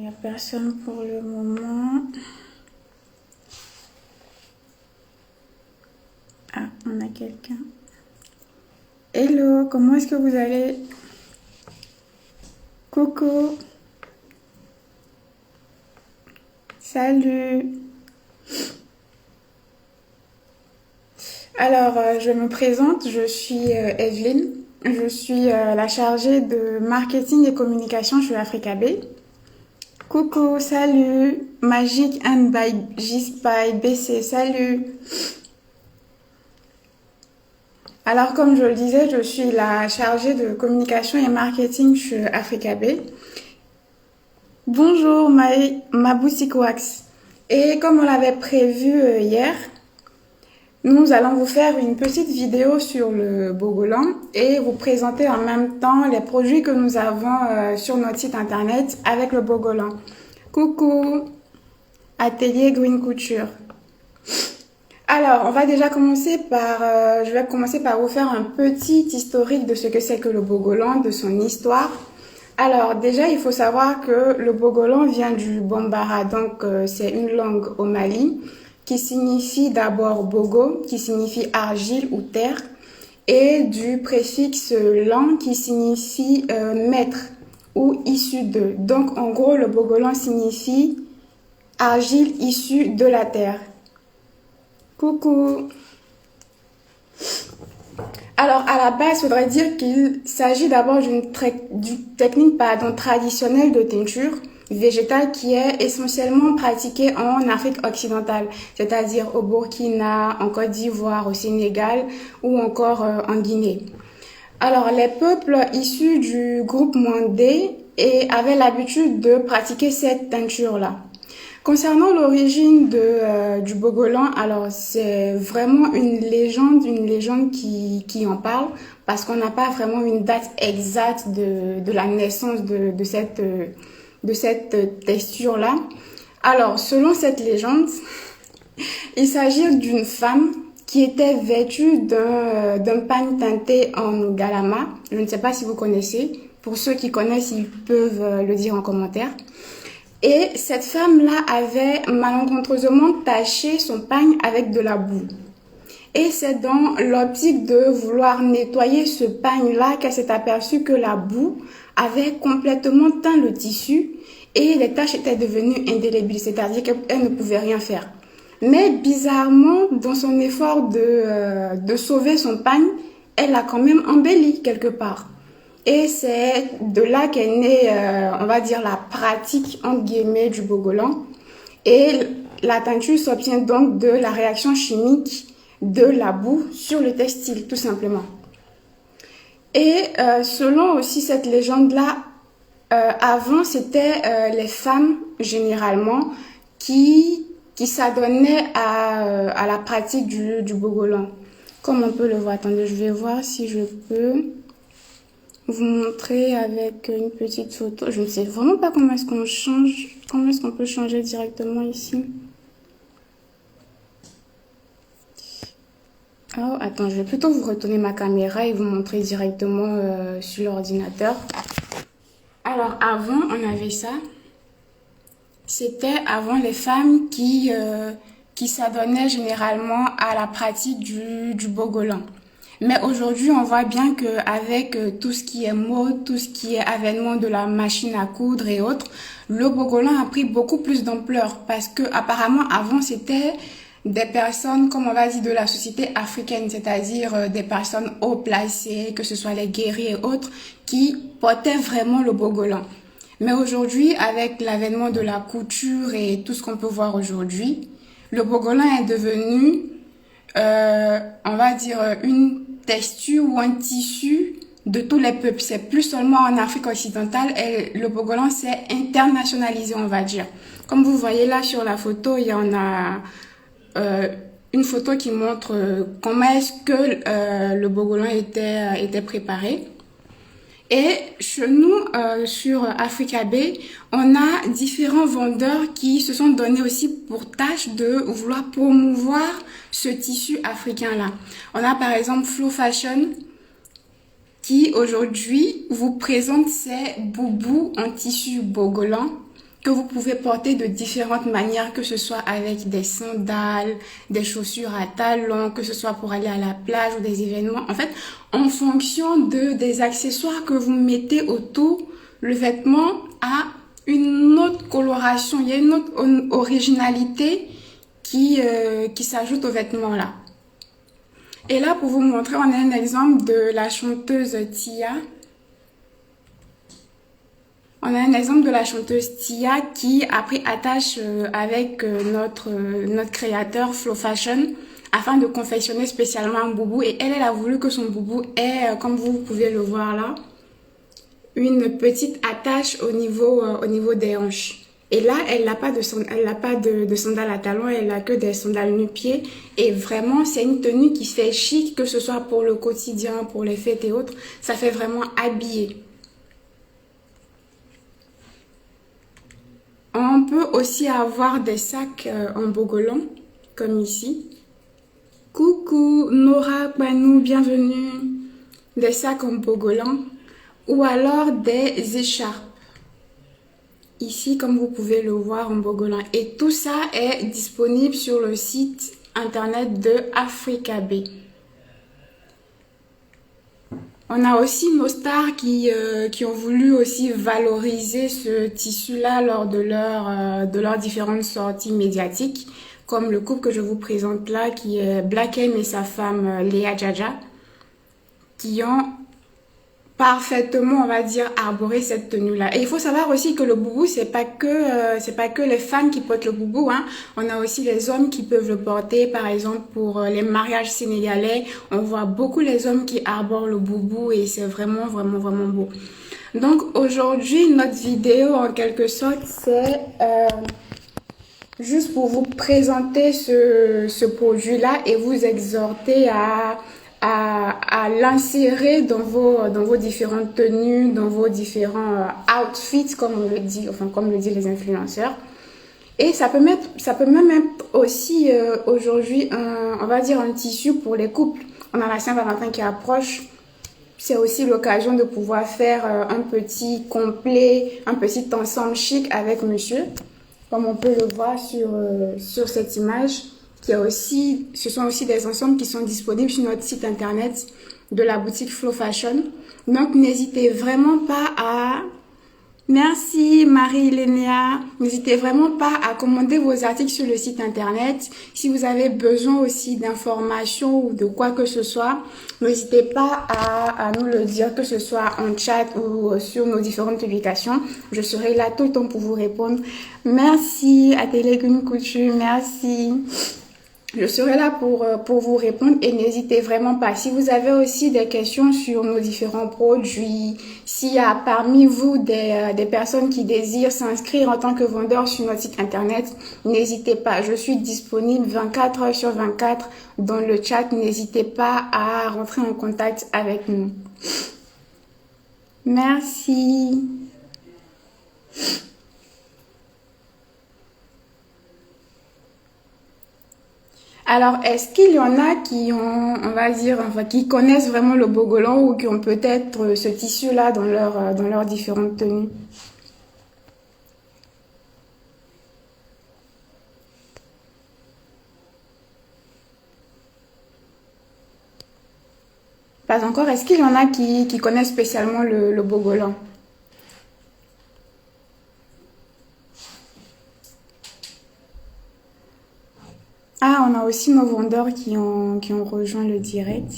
Il n'y a personne pour le moment. Ah, on a quelqu'un. Hello, comment est-ce que vous allez? Coucou. Salut. Alors, je me présente, je suis Evelyne. Je suis la chargée de marketing et communication chez Africabay. Coucou, salut. Magic and by Gisby BC, salut. Alors, comme je le disais, je suis la chargée de communication et marketing chez Africabay. Bonjour, ma boutique Wax. Et comme on l'avait prévu hier, nous allons vous faire une petite vidéo sur le Bogolan et vous présenter en même temps les produits que nous avons sur notre site internet avec le Bogolan. Coucou, Atelier Green Couture. Alors, on va déjà commencer je vais commencer par vous faire un petit historique de ce que c'est que le Bogolan, de son histoire. Alors, déjà, il faut savoir que le Bogolan vient du Bambara, donc c'est une langue au Mali qui signifie d'abord Bogo, qui signifie argile ou terre, et du préfixe lan qui signifie maître ou issu de. Donc, en gros, le Bogolan signifie argile issue de la terre. Coucou. Alors, à la base, il faudrait dire qu'il s'agit d'abord d'une technique traditionnelle de teinture végétale qui est essentiellement pratiquée en Afrique occidentale, c'est-à-dire au Burkina, en Côte d'Ivoire, au Sénégal ou encore en Guinée. Alors, les peuples issus du groupe Mandé avaient l'habitude de pratiquer cette teinture-là. Concernant l'origine du Bogolan, alors c'est vraiment une légende qui en parle parce qu'on n'a pas vraiment une date exacte de la naissance de cette texture-là. Alors, selon cette légende, il s'agit d'une femme qui était vêtue d'un pagne teinté en galama. Je ne sais pas si vous connaissez. Pour ceux qui connaissent, ils peuvent le dire en commentaire. Et cette femme-là avait malencontreusement taché son pagne avec de la boue. Et c'est dans l'optique de vouloir nettoyer ce pagne-là qu'elle s'est aperçue que la boue avait complètement teint le tissu et les taches étaient devenues indélébiles, c'est-à-dire qu'elle ne pouvait rien faire. Mais bizarrement, dans son effort de sauver son pagne, elle a quand même embelli quelque part. Et c'est de là qu'est née, on va dire, la pratique, entre guillemets, du Bogolan. Et la teinture s'obtient donc de la réaction chimique de la boue sur le textile, tout simplement. Et selon aussi cette légende-là, avant, c'était les femmes, généralement, qui s'adonnaient à la pratique du Bogolan. Comme on peut le voir, attendez, je vais voir si je peux vous montrer avec une petite photo. Je ne sais vraiment pas comment est-ce qu'on peut changer directement ici. Oh, attends, je vais plutôt vous retourner ma caméra et vous montrer directement sur l'ordinateur. Alors, avant, on avait ça. C'était avant les femmes qui s'adonnaient généralement à la pratique du Bogolan. Mais aujourd'hui, on voit bien qu'avec tout ce qui est mode, tout ce qui est avènement de la machine à coudre et autres, le Bogolan a pris beaucoup plus d'ampleur parce que apparemment avant c'était des personnes, comme on va dire, de la société africaine, c'est-à-dire des personnes haut placées, que ce soit les guerriers et autres, qui portaient vraiment le Bogolan. Mais aujourd'hui, avec l'avènement de la couture et tout ce qu'on peut voir aujourd'hui, le Bogolan est devenu, on va dire, une texture ou un tissu de tous les peuples. C'est plus seulement en Afrique occidentale et le Bogolan s'est internationalisé, on va dire. Comme vous voyez là sur la photo, il y en a une photo qui montre comment est-ce que le Bogolan était préparé. Et chez nous, sur Africabay, on a différents vendeurs qui se sont donnés aussi pour tâche de vouloir promouvoir ce tissu africain-là. On a par exemple Flow Fashion qui aujourd'hui vous présente ses boubous en tissu Bogolan que vous pouvez porter de différentes manières, que ce soit avec des sandales, des chaussures à talons, que ce soit pour aller à la plage ou des événements. En fait, en fonction des accessoires que vous mettez autour, le vêtement a une autre coloration, il y a une autre originalité qui s'ajoute au vêtement là. Et là, pour vous montrer, on a un exemple de la chanteuse Tia. On a un exemple de la chanteuse Tia qui a pris attache avec notre créateur Flow Fashion afin de confectionner spécialement un boubou. Et elle a voulu que son boubou ait, comme vous pouvez le voir là, une petite attache au niveau des hanches. Et là, elle n'a pas de sandales à talons, elle n'a que des sandales nu-pieds. Et vraiment, c'est une tenue qui fait chic, que ce soit pour le quotidien, pour les fêtes et autres. Ça fait vraiment habillé. On peut aussi avoir des sacs en bogolan, comme ici. Coucou, Nora, Banou, bienvenue. Des sacs en bogolan. Ou alors des écharpes. Ici, comme vous pouvez le voir en bogolan. Et tout ça est disponible sur le site internet de Africabay. On a aussi nos stars qui ont voulu aussi valoriser ce tissu-là lors de leurs différentes sorties médiatiques, comme le couple que je vous présente là, qui est Black M et sa femme Léa Jaja, qui ont parfaitement, on va dire, arborer cette tenue-là. Et il faut savoir aussi que le boubou, c'est pas que les femmes qui portent le boubou, hein. On a aussi les hommes qui peuvent le porter. Par exemple, pour les mariages sénégalais, on voit beaucoup les hommes qui arborent le boubou et c'est vraiment, vraiment, vraiment beau. Donc, aujourd'hui, notre vidéo, en quelque sorte, c'est juste pour vous présenter ce produit-là et vous exhorter à l'insérer dans vos différentes tenues, dans vos différents outfits, comme on le dit, enfin comme le disent les influenceurs. Et ça peut même être aussi aujourd'hui on va dire un tissu pour les couples. On a la Saint-Valentin qui approche. C'est aussi l'occasion de pouvoir faire un petit complet, un petit ensemble chic avec monsieur, comme on peut le voir sur cette image. Ce sont aussi des ensembles qui sont disponibles sur notre site internet de la boutique Flow Fashion. Donc, n'hésitez vraiment pas à... Merci Marie-Lénéa. N'hésitez vraiment pas à commander vos articles sur le site internet. Si vous avez besoin aussi d'informations ou de quoi que ce soit, n'hésitez pas à nous le dire, que ce soit en chat ou sur nos différentes publications. Je serai là tout le temps pour vous répondre. Merci Atelier Gun Couture, merci. Je serai là pour vous répondre et n'hésitez vraiment pas. Si vous avez aussi des questions sur nos différents produits, s'il y a parmi vous des personnes qui désirent s'inscrire en tant que vendeur sur notre site internet, n'hésitez pas. Je suis disponible 24 heures sur 24 dans le chat. N'hésitez pas à rentrer en contact avec nous. Merci. Alors, est-ce qu'il y en a qui ont, on va dire, enfin, qui connaissent vraiment le bogolan ou qui ont peut-être ce tissu-là dans leurs différentes tenues? Pas encore. Est-ce qu'il y en a qui connaissent spécialement le bogolan? Ah, on a aussi nos vendeurs qui ont rejoint le direct.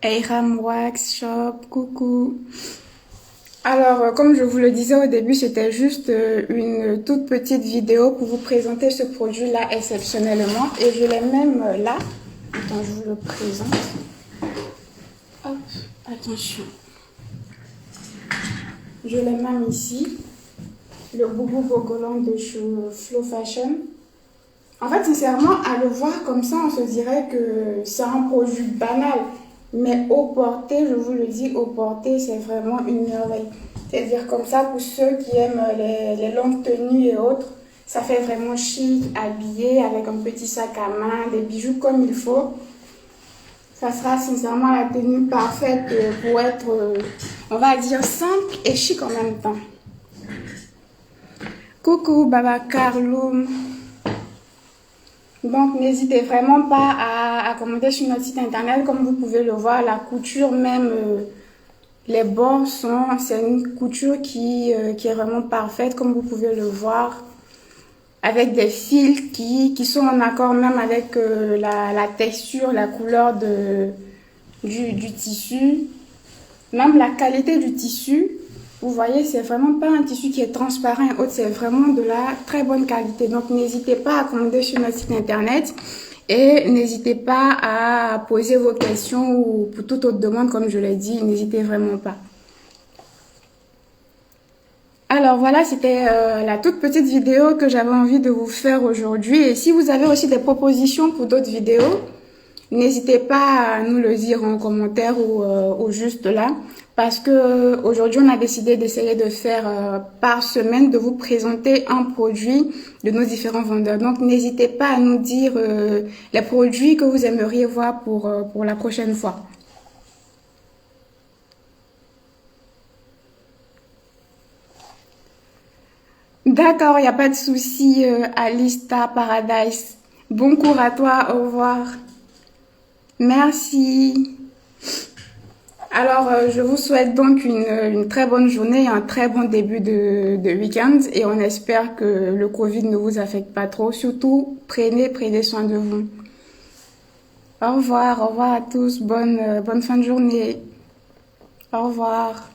Eiram Wax Shop, coucou. Alors, comme je vous le disais au début, c'était juste une toute petite vidéo pour vous présenter ce produit-là exceptionnellement. Et je l'ai même là. Attends, je vous le présente. Hop, attention. Je l'ai même ici, le boubou bogolan de chez Flow Fashion. En fait, sincèrement, à le voir comme ça, on se dirait que c'est un produit banal. Mais au porté, je vous le dis, au porté, c'est vraiment une merveille. C'est-à-dire comme ça, pour ceux qui aiment les longues tenues et autres, ça fait vraiment chic, habillé, avec un petit sac à main, des bijoux comme il faut. Ça sera sincèrement la tenue parfaite pour être, on va dire, simple et chic en même temps. Coucou Baba Carloum. Donc n'hésitez vraiment pas à commenter sur notre site internet. Comme vous pouvez le voir, la couture même, les bords c'est une couture qui est vraiment parfaite, comme vous pouvez le voir, avec des fils qui sont en accord même avec la texture, la couleur du tissu, même la qualité du tissu. Vous voyez, c'est vraiment pas un tissu qui est transparent et autre, c'est vraiment de la très bonne qualité. Donc, n'hésitez pas à commander sur notre site internet et n'hésitez pas à poser vos questions ou pour toute autre demande, comme je l'ai dit, n'hésitez vraiment pas. Alors voilà, c'était la toute petite vidéo que j'avais envie de vous faire aujourd'hui. Et si vous avez aussi des propositions pour d'autres vidéos, n'hésitez pas à nous le dire en commentaire ou juste là. Parce que aujourd'hui, on a décidé d'essayer de faire par semaine, de vous présenter un produit de nos différents vendeurs. Donc, n'hésitez pas à nous dire les produits que vous aimeriez voir pour la prochaine fois. D'accord, il n'y a pas de souci, Alista Paradise. Bon cours à toi, au revoir. Merci. Alors, je vous souhaite donc une très bonne journée, un très bon début de week-end et on espère que le Covid ne vous affecte pas trop. Surtout, prenez soin de vous. Au revoir à tous, bonne fin de journée. Au revoir.